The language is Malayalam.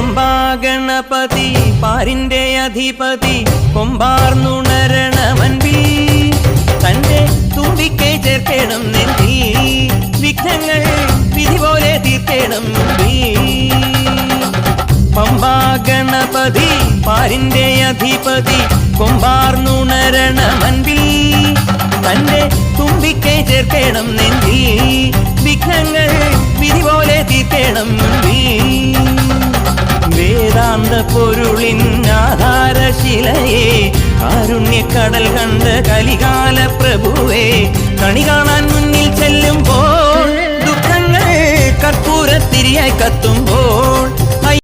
പമ്പാ ഗണപതി പാരിന്റെ അധിപതി കൊമ്പാർന്നുണരണമൻപിൽ തന്റെ തുമ്പിക്കൈ ചേർക്കണം നെഞ്ചി വിഘ്നങ്ങൾ വിധി പോലെ തീർക്കണം പമ്പാ ഗണപതി പാരിന്റെ അധിപതി കൊമ്പാർന്നുണരണമൻപിൽ തന്റെ തുമ്പിക്കൈ ചേർക്കണം നെഞ്ചി വിഘ്നങ്ങൾ വിധി പോലെ തീർക്കണം വേദാന്ത പൊരുളിൻ ആധാരശിലയെ കാരുണ്യക്കടൽ കണ്ട കലികാല പ്രഭുവേ കണി കാണാൻ മുന്നിൽ ചെല്ലുമ്പോൾ ദുഃഖങ്ങൾ കർപ്പൂരത്തിരിയായി കത്തുമ്പോൾ